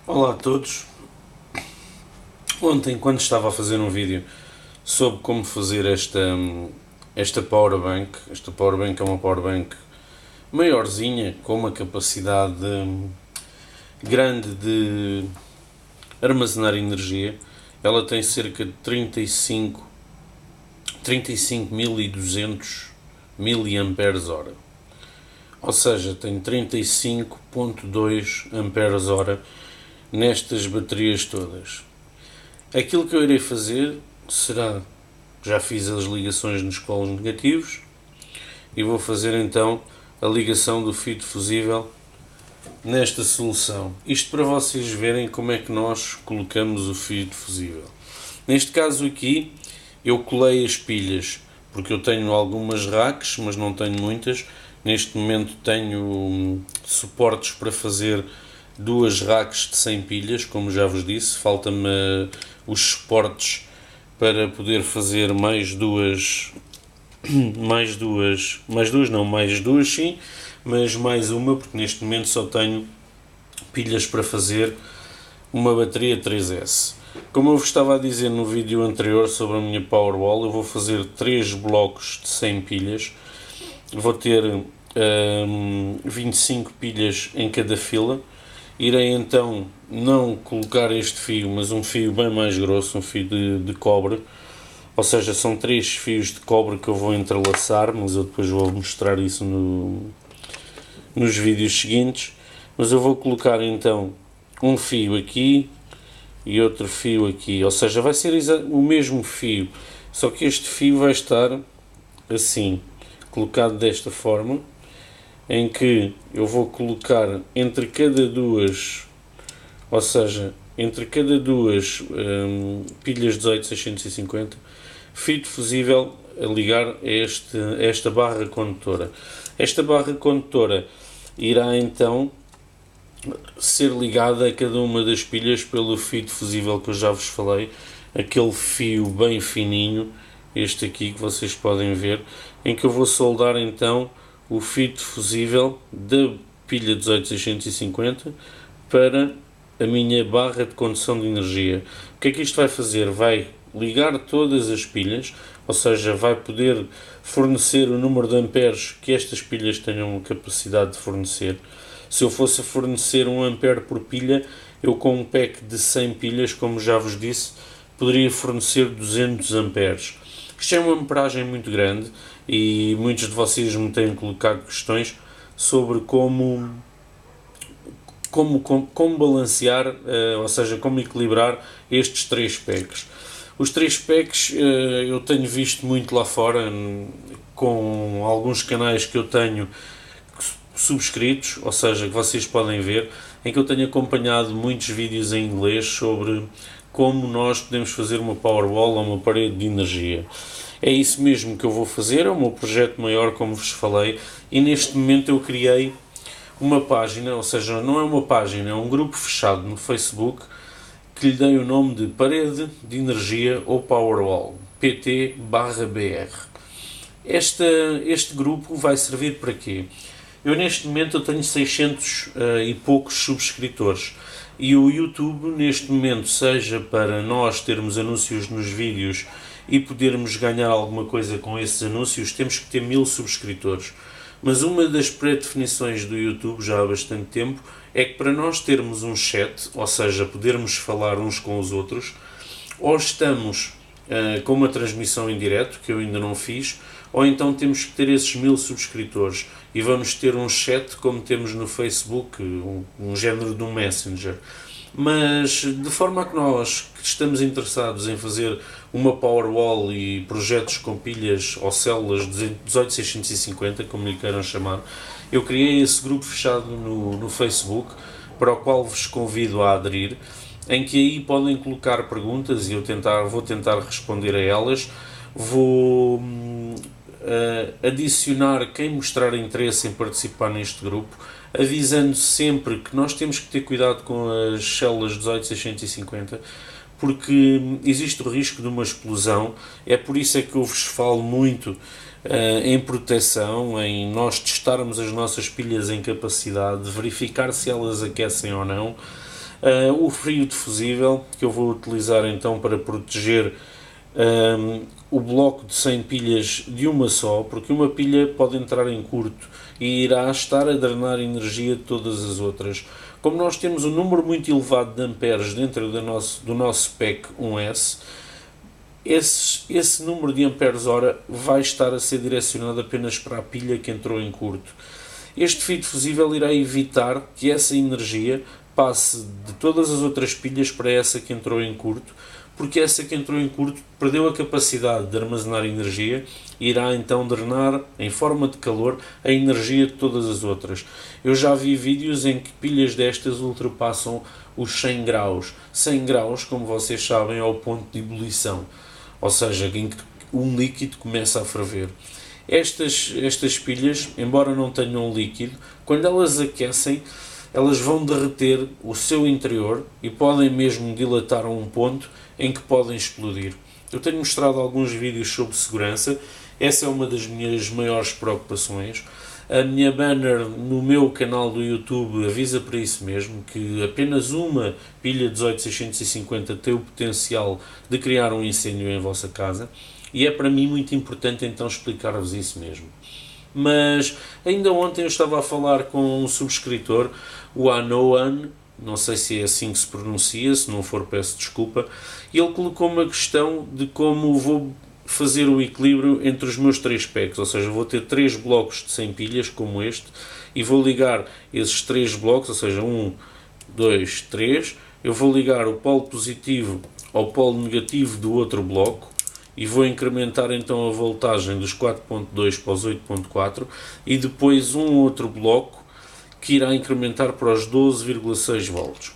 Olá a todos. Ontem, quando estava a fazer um vídeo sobre como fazer esta powerbank é uma powerbank maiorzinha, com uma capacidade grande de armazenar energia. Ela tem cerca de 35.200 mAh, ou seja, tem 35.2 Ah nestas baterias todas. Aquilo que eu irei fazer será, já fiz as ligações nos polos negativos e vou fazer então a ligação do fio difusível nesta solução. Isto para vocês verem como é que nós colocamos o fio difusível. Neste caso aqui eu colei as pilhas, porque eu tenho algumas racks, mas não tenho muitas. Neste momento tenho suportes para fazer duas racks de 100 pilhas, como já vos disse. Falta-me os suportes para poder fazer mais duas sim, mas mais uma, porque neste momento só tenho pilhas para fazer uma bateria 3S. Como eu vos estava a dizer no vídeo anterior sobre a minha Powerwall, eu vou fazer 3 blocos de 100 pilhas. Vou ter 25 pilhas em cada fila. Irei então não colocar este fio, mas um fio bem mais grosso, um fio de cobre. Ou seja, são 3 fios de cobre que eu vou entrelaçar, mas eu depois vou mostrar isso nos vídeos seguintes. Mas eu vou colocar então um fio aqui e outro fio aqui, ou seja, vai ser o mesmo fio, só que este fio vai estar assim, colocado desta forma, em que eu vou colocar entre cada duas, ou seja, entre cada duas pilhas 18650, fio difusível a ligar a esta barra condutora. Esta barra condutora irá então ser ligada a cada uma das pilhas pelo fio difusível que eu já vos falei, aquele fio bem fininho, este aqui que vocês podem ver, em que eu vou soldar então o fio difusível da pilha 18650 para a minha barra de condução de energia. O que é que isto vai fazer? Vai ligar todas as pilhas, ou seja, vai poder fornecer o número de amperes que estas pilhas tenham capacidade de fornecer. Se eu fosse a fornecer 1 ampere por pilha, eu com um pack de 100 pilhas, como já vos disse, poderia fornecer 200 amperes. Isto é uma amperagem muito grande e muitos de vocês me têm colocado questões sobre como balancear, ou seja, como equilibrar estes 3 packs. Os 3 packs eu tenho visto muito lá fora, com alguns canais que eu tenho subscritos, ou seja, que vocês podem ver, em que eu tenho acompanhado muitos vídeos em inglês sobre como nós podemos fazer uma Powerwall ou uma parede de energia. É isso mesmo que eu vou fazer, é o meu projeto maior, como vos falei, e neste momento eu criei uma página, ou seja, não é uma página, é um grupo fechado no Facebook que lhe dei o nome de Parede de Energia ou Powerwall, PT/BR. Este grupo vai servir para quê? Eu neste momento tenho 600 e poucos subscritores e o YouTube neste momento, seja para nós termos anúncios nos vídeos e podermos ganhar alguma coisa com esses anúncios, temos que ter 1000 subscritores. Mas uma das pré-definições do YouTube já há bastante tempo é que para nós termos um chat, ou seja, podermos falar uns com os outros, ou estamos com uma transmissão em direto, que eu ainda não fiz, ou então temos que ter esses 1000 subscritores e vamos ter um chat como temos no Facebook, um género de um Messenger. Mas de forma a que nós que estamos interessados em fazer uma Powerwall e projetos com pilhas ou células 18650, como lhe queiram chamar, eu criei esse grupo fechado no Facebook, para o qual vos convido a aderir, em que aí podem colocar perguntas e eu vou tentar responder a elas. Vou adicionar quem mostrar interesse em participar neste grupo, avisando sempre que nós temos que ter cuidado com as células 18650, porque existe o risco de uma explosão. É por isso é que eu vos falo muito em proteção, em nós testarmos as nossas pilhas em capacidade, verificar se elas aquecem ou não. O fio difusível, que eu vou utilizar então para proteger o bloco de 100 pilhas de uma só, porque uma pilha pode entrar em curto e irá estar a drenar energia de todas as outras. Como nós temos um número muito elevado de amperes dentro do nosso PEC 1S, esse número de amperes hora vai estar a ser direcionado apenas para a pilha que entrou em curto. Este fio difusível irá evitar que essa energia passe de todas as outras pilhas para essa que entrou em curto, porque essa que entrou em curto perdeu a capacidade de armazenar energia e irá então drenar em forma de calor a energia de todas as outras. Eu já vi vídeos em que pilhas destas ultrapassam os 100 graus. 100 graus, como vocês sabem, é o ponto de ebulição, ou seja, em que um líquido começa a ferver. Estas pilhas, embora não tenham líquido, quando elas aquecem, elas vão derreter o seu interior e podem mesmo dilatar a um ponto em que podem explodir. Eu tenho mostrado alguns vídeos sobre segurança, essa é uma das minhas maiores preocupações. A minha banner no meu canal do YouTube avisa para isso mesmo, que apenas uma pilha 18650 tem o potencial de criar um incêndio em vossa casa, e é para mim muito importante então explicar-vos isso mesmo. Mas ainda ontem eu estava a falar com um subscritor, o Anoan, não sei se é assim que se pronuncia, se não for peço desculpa, e ele colocou uma questão de como vou fazer o equilíbrio entre os meus 3 packs, ou seja, vou ter 3 blocos de 100 pilhas como este, e vou ligar esses 3 blocos, ou seja, 1, 2, 3, eu vou ligar o polo positivo ao polo negativo do outro bloco, e vou incrementar então a voltagem dos 4.2 para os 8.4 e depois um outro bloco que irá incrementar para os 12,6 volts.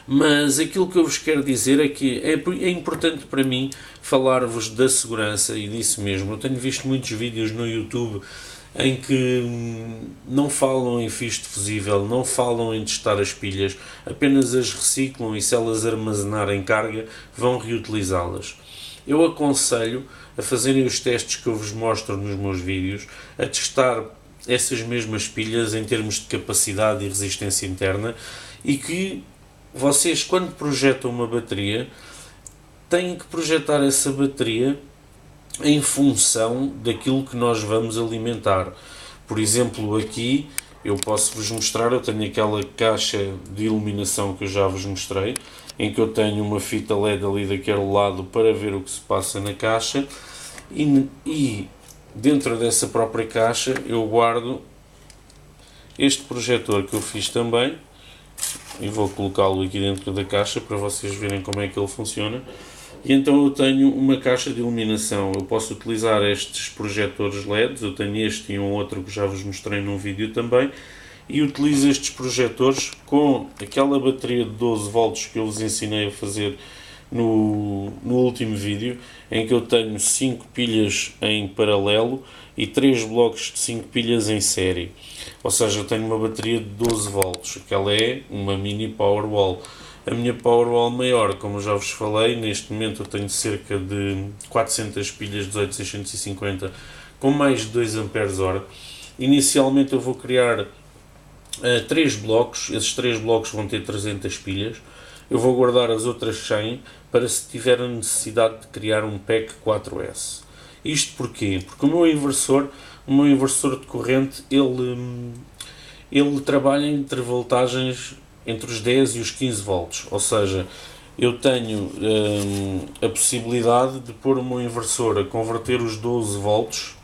Mas aquilo que eu vos quero dizer é que é importante para mim falar-vos da segurança e disso mesmo. Eu tenho visto muitos vídeos no YouTube em que não falam em fios de fusível, não falam em testar as pilhas, apenas as reciclam e se elas armazenarem carga vão reutilizá-las. Eu aconselho a fazerem os testes que eu vos mostro nos meus vídeos, a testar essas mesmas pilhas em termos de capacidade e resistência interna, e que vocês, quando projetam uma bateria, têm que projetar essa bateria em função daquilo que nós vamos alimentar. Por exemplo, aqui eu posso vos mostrar, eu tenho aquela caixa de iluminação que eu já vos mostrei, em que eu tenho uma fita LED ali daquele lado para ver o que se passa na caixa, e dentro dessa própria caixa eu guardo este projetor que eu fiz também, e vou colocá-lo aqui dentro da caixa para vocês verem como é que ele funciona. E então eu tenho uma caixa de iluminação, eu posso utilizar estes projetores LEDs, eu tenho este e um outro que já vos mostrei num vídeo também, e utilizo estes projetores com aquela bateria de 12 volts que eu vos ensinei a fazer no último vídeo, em que eu tenho 5 pilhas em paralelo e 3 blocos de 5 pilhas em série. Ou seja, eu tenho uma bateria de 12 volts, que ela é uma mini Powerwall. A minha Powerwall maior, como já vos falei, neste momento eu tenho cerca de 400 pilhas 18650 com mais de 2 Ah. Inicialmente eu vou criar 3 blocos, esses 3 blocos vão ter 300 pilhas, eu vou guardar as outras 100 para se tiver a necessidade de criar um PEC 4S. Isto porquê? Porque o meu inversor de corrente, ele trabalha entre voltagens entre os 10 e os 15 volts, ou seja, eu tenho a possibilidade de pôr o meu inversor a converter os 12 volts,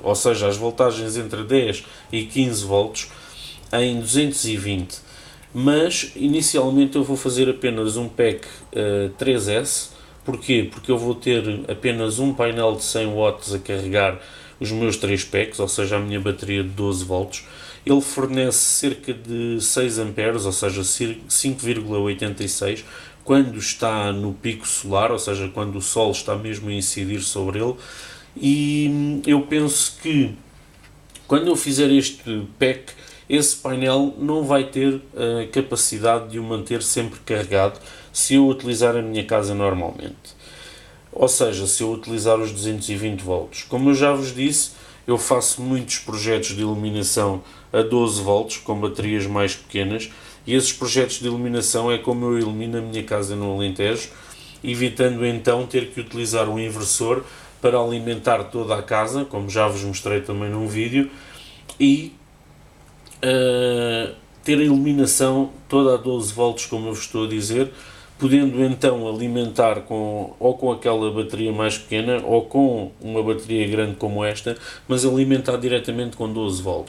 ou seja, as voltagens entre 10 e 15 volts, em 220, mas inicialmente eu vou fazer apenas um PEC 3S. Porquê? Porque eu vou ter apenas um painel de 100 watts a carregar os meus 3 PECs, ou seja, a minha bateria de 12 volts. Ele fornece cerca de 6 amperes, ou seja, 5,86, quando está no pico solar, ou seja, quando o sol está mesmo a incidir sobre ele. E eu penso que quando eu fizer este PEC, esse painel não vai ter a capacidade de o manter sempre carregado se eu utilizar a minha casa normalmente. Ou seja, se eu utilizar os 220 volts. Como eu já vos disse, eu faço muitos projetos de iluminação a 12 volts com baterias mais pequenas, E esses projetos de iluminação é como eu ilumino a minha casa no Alentejo, evitando então ter que utilizar um inversor para alimentar toda a casa, como já vos mostrei também num vídeo, e ter a iluminação toda a 12 volts, como eu vos estou a dizer, podendo então alimentar ou com aquela bateria mais pequena ou com uma bateria grande como esta, mas alimentar diretamente com 12 volts.